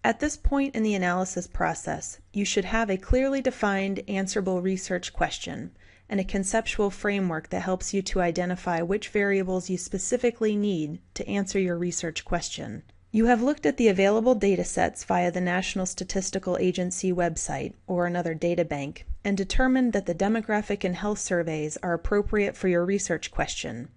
At this point in the analysis process, you should have a clearly defined answerable research question and a conceptual framework that helps you to identify which variables you specifically need to answer your research question. You have looked at the available data sets via the National Statistical Agency website or another data bank and determined that the demographic and health surveys are appropriate for your research question.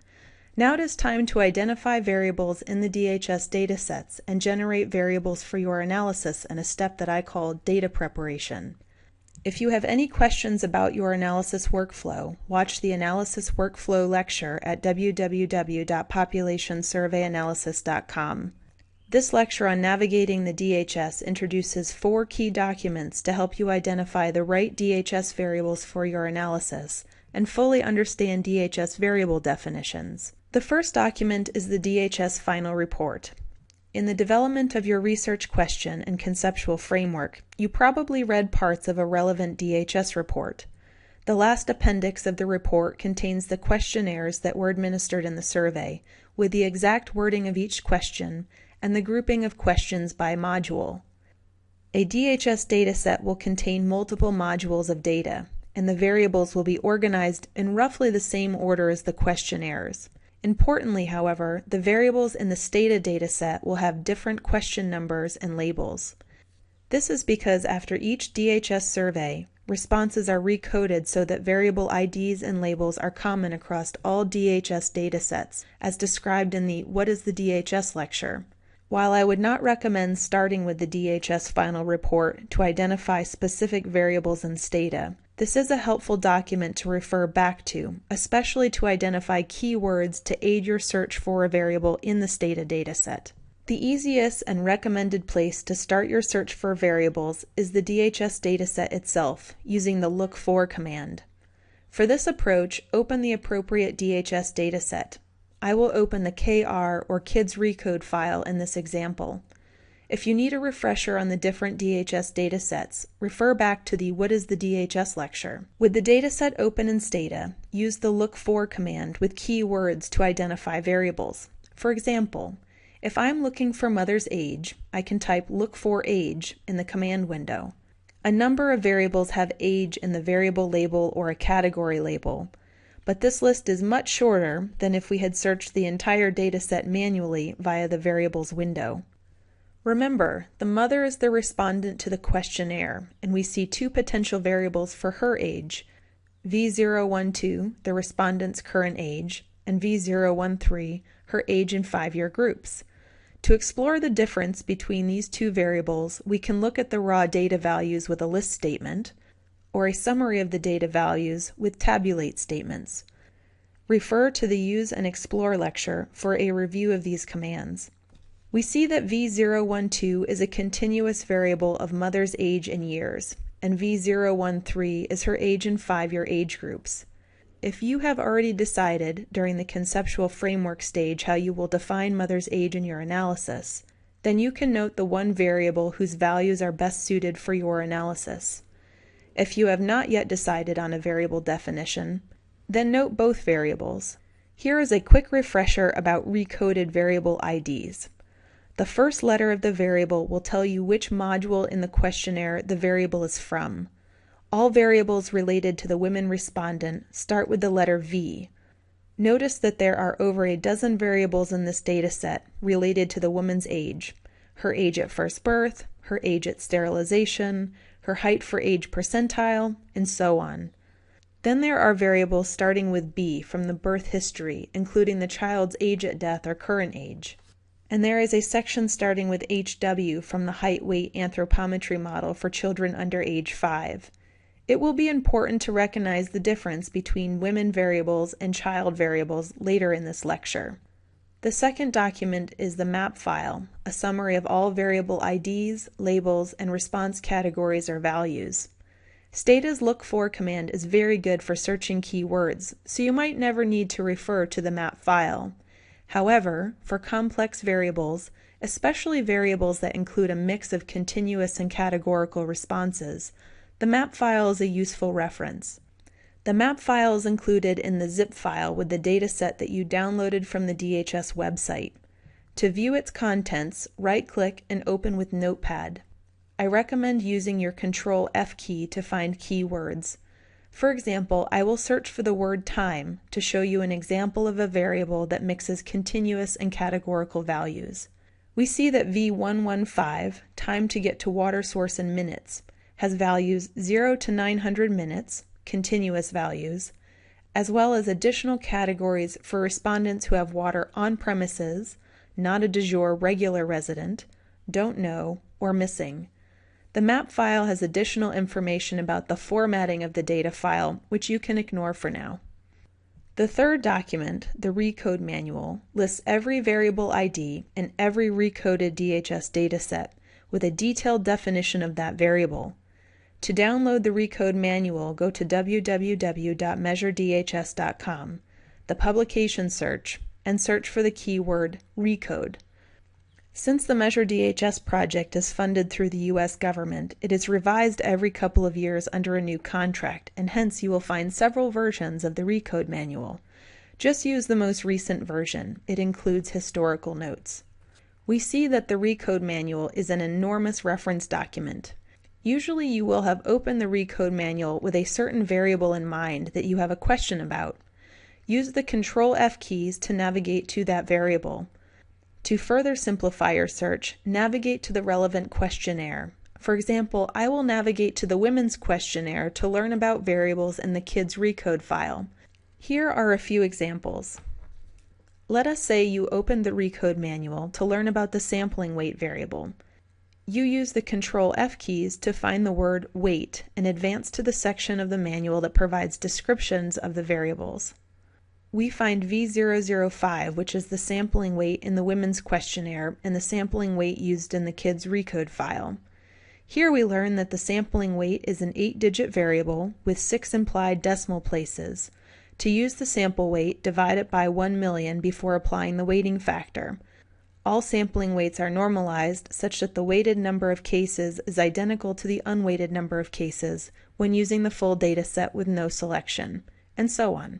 Now it is time to identify variables in the DHS data sets and generate variables for your analysis in a step that I call data preparation. If you have any questions about your analysis workflow, watch the Analysis Workflow lecture at www.populationsurveyanalysis.com. This lecture on navigating the DHS introduces 4 key documents to help you identify the right DHS variables for your analysis and fully understand DHS variable definitions. The first document is the DHS Final Report. In the development of your research question and conceptual framework, you probably read parts of a relevant DHS report. The last appendix of the report contains the questionnaires that were administered in the survey, with the exact wording of each question and the grouping of questions by module. A DHS data set will contain multiple modules of data, and the variables will be organized in roughly the same order as the questionnaires. Importantly, however, the variables in the Stata dataset will have different question numbers and labels. This is because after each DHS survey, responses are recoded so that variable IDs and labels are common across all DHS datasets, as described in the What is the DHS lecture. While I would not recommend starting with the DHS Final Report to identify specific variables in Stata, this is a helpful document to refer back to, especially to identify keywords to aid your search for a variable in the Stata dataset. The easiest and recommended place to start your search for variables is the DHS dataset itself, using the Look For command. For this approach, open the appropriate DHS dataset. I will open the KR or Kids Recode file in this example. If you need a refresher on the different DHS datasets, refer back to the What is the DHS lecture. With the dataset open in Stata, use the Look For command with keywords to identify variables. For example, if I'm looking for mother's age, I can type Look For Age in the command window. A number of variables have age in the variable label or a category label, but this list is much shorter than if we had searched the entire dataset manually via the variables window. Remember, the mother is the respondent to the questionnaire, and we see 2 potential variables for her age, V012, the respondent's current age, and V013, her age in 5-year groups. To explore the difference between these 2 variables, we can look at the raw data values with a list statement, or a summary of the data values with tabulate statements. Refer to the Use and Explore lecture for a review of these commands. We see that V012 is a continuous variable of mother's age in years, and V013 is her age in 5-year age groups. If you have already decided during the conceptual framework stage how you will define mother's age in your analysis, then you can note the one variable whose values are best suited for your analysis. If you have not yet decided on a variable definition, then note both variables. Here is a quick refresher about recoded variable IDs. The first letter of the variable will tell you which module in the questionnaire the variable is from. All variables related to the women respondent start with the letter V. Notice that there are over a dozen variables in this dataset related to the woman's age: her age at first birth, her age at sterilization, her height for age percentile, and so on. Then there are variables starting with B from the birth history, including the child's age at death or current age. And there is a section starting with HW from the height-weight anthropometry model for children under age 5. It will be important to recognize the difference between women variables and child variables later in this lecture. The second document is the map file, a summary of all variable IDs, labels, and response categories or values. Stata's Look For command is very good for searching keywords, so you might never need to refer to the map file. However, for complex variables, especially variables that include a mix of continuous and categorical responses, the map file is a useful reference. The map file is included in the zip file with the dataset that you downloaded from the DHS website. To view its contents, right-click and open with Notepad. I recommend using your Control F key to find keywords. For example, I will search for the word time to show you an example of a variable that mixes continuous and categorical values. We see that V115, time to get to water source in minutes, has values 0 to 900 minutes, continuous values, as well as additional categories for respondents who have water on premises, not a de jure regular resident, don't know, or missing. The map file has additional information about the formatting of the data file, which you can ignore for now. The third document, the Recode Manual, lists every variable ID in every recoded DHS data set with a detailed definition of that variable. To download the Recode Manual, go to www.measuredhs.com, the publication search, and search for the keyword Recode. Since the Measure DHS project is funded through the U.S. government, it is revised every couple of years under a new contract, and hence you will find several versions of the Recode Manual. Just use the most recent version. It includes historical notes. We see that the Recode Manual is an enormous reference document. Usually you will have opened the Recode Manual with a certain variable in mind that you have a question about. Use the Control F keys to navigate to that variable. To further simplify your search, navigate to the relevant questionnaire. For example, I will navigate to the Women's Questionnaire to learn about variables in the Kids Recode file. Here are a few examples. Let us say you opened the Recode Manual to learn about the sampling weight variable. You use the Control F keys to find the word weight and advance to the section of the manual that provides descriptions of the variables. We find V005, which is the sampling weight in the Women's Questionnaire and the sampling weight used in the Kids Recode file. Here we learn that the sampling weight is an 8-digit variable with 6 implied decimal places. To use the sample weight, divide it by 1 million before applying the weighting factor. All sampling weights are normalized such that the weighted number of cases is identical to the unweighted number of cases when using the full data set with no selection, and so on.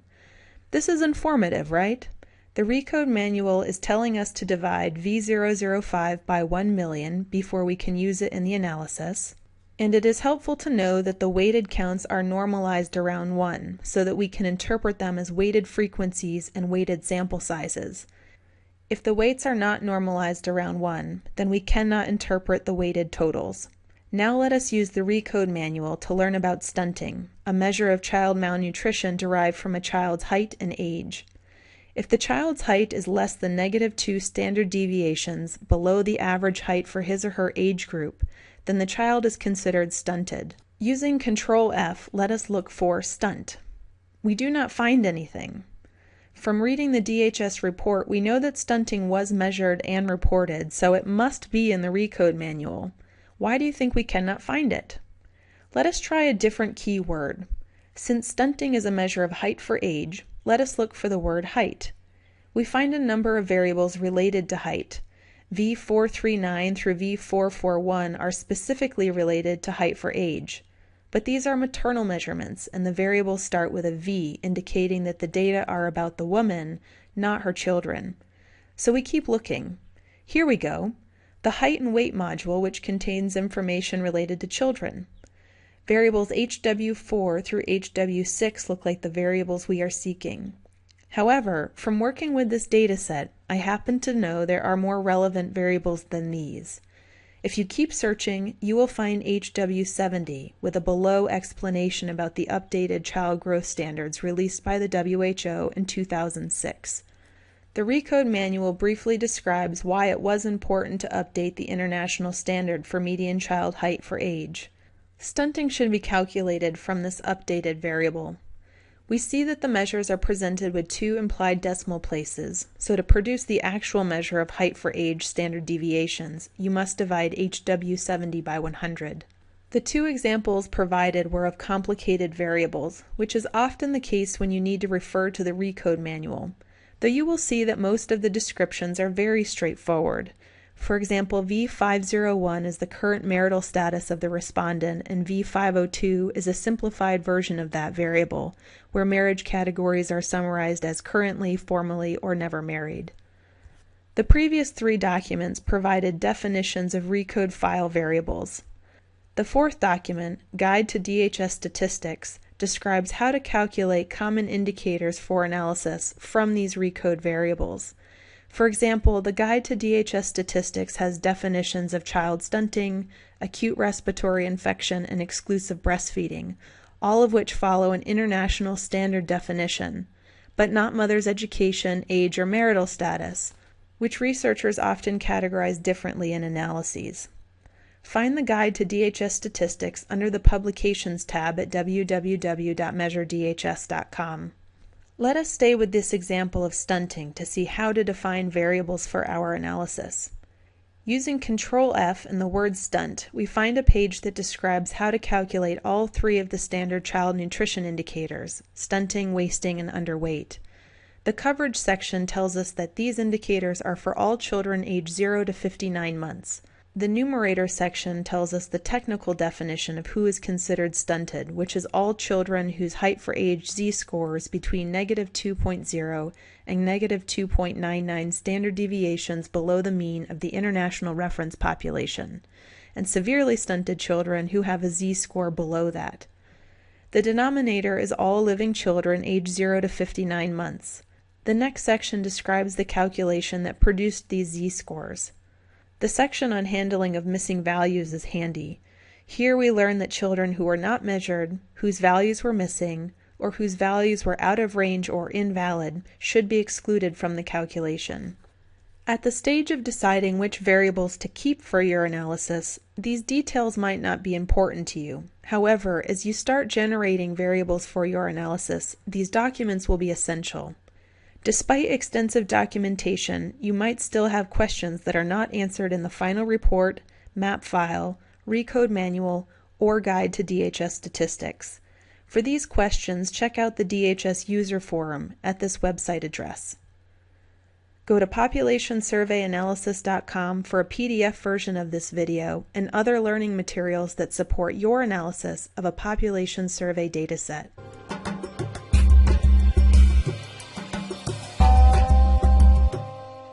This is informative, right? The Recode Manual is telling us to divide V005 by 1 million before we can use it in the analysis, and it is helpful to know that the weighted counts are normalized around 1 so that we can interpret them as weighted frequencies and weighted sample sizes. If the weights are not normalized around 1, then we cannot interpret the weighted totals. Now let us use the Recode Manual to learn about stunting, a measure of child malnutrition derived from a child's height and age. If the child's height is less than -2 standard deviations below the average height for his or her age group, then the child is considered stunted. Using Control F, let us look for stunt. We do not find anything. From reading the DHS report, we know that stunting was measured and reported, so it must be in the Recode Manual. Why do you think we cannot find it? Let us try a different keyword. Since stunting is a measure of height for age, let us look for the word height. We find a number of variables related to height. V439 through V441 are specifically related to height for age. But these are maternal measurements, and the variables start with a V, indicating that the data are about the woman, not her children. So we keep looking. Here we go. The height and weight module, which contains information related to children. Variables HW4 through HW6 look like the variables we are seeking. However, from working with this data set, I happen to know there are more relevant variables than these. If you keep searching, you will find HW70 with a below explanation about the updated child growth standards released by the WHO in 2006. The Recode Manual briefly describes why it was important to update the international standard for median child height for age. Stunting should be calculated from this updated variable. We see that the measures are presented with 2 implied decimal places, so to produce the actual measure of height for age standard deviations, you must divide HW70 by 100. The 2 examples provided were of complicated variables, which is often the case when you need to refer to the Recode Manual, though you will see that most of the descriptions are very straightforward. For example, V501 is the current marital status of the respondent, and V502 is a simplified version of that variable, where marriage categories are summarized as currently, formerly, or never married. The previous three documents provided definitions of recode file variables. The fourth document, Guide to DHS Statistics, describes how to calculate common indicators for analysis from these recode variables. For example, the Guide to DHS Statistics has definitions of child stunting, acute respiratory infection, and exclusive breastfeeding, all of which follow an international standard definition, but not mother's education, age, or marital status, which researchers often categorize differently in analyses. Find the Guide to DHS Statistics under the Publications tab at www.measuredhs.com. Let us stay with this example of stunting to see how to define variables for our analysis. Using Control F and the word stunt, we find a page that describes how to calculate all three of the standard child nutrition indicators: stunting, wasting, and underweight. The coverage section tells us that these indicators are for all children aged 0 to 59 months. The numerator section tells us the technical definition of who is considered stunted, which is all children whose height for age z-scores between -2.0 and -2.99 standard deviations below the mean of the international reference population, and severely stunted children who have a z-score below that. The denominator is all living children aged 0 to 59 months. The next section describes the calculation that produced these z-scores. The section on handling of missing values is handy. Here we learn that children who were not measured, whose values were missing, or whose values were out of range or invalid should be excluded from the calculation. At the stage of deciding which variables to keep for your analysis, these details might not be important to you. However, as you start generating variables for your analysis, these documents will be essential. Despite extensive documentation, you might still have questions that are not answered in the final report, map file, recode manual, or guide to DHS statistics. For these questions, check out the DHS user forum at this website address. Go to populationsurveyanalysis.com for a PDF version of this video and other learning materials that support your analysis of a population survey dataset.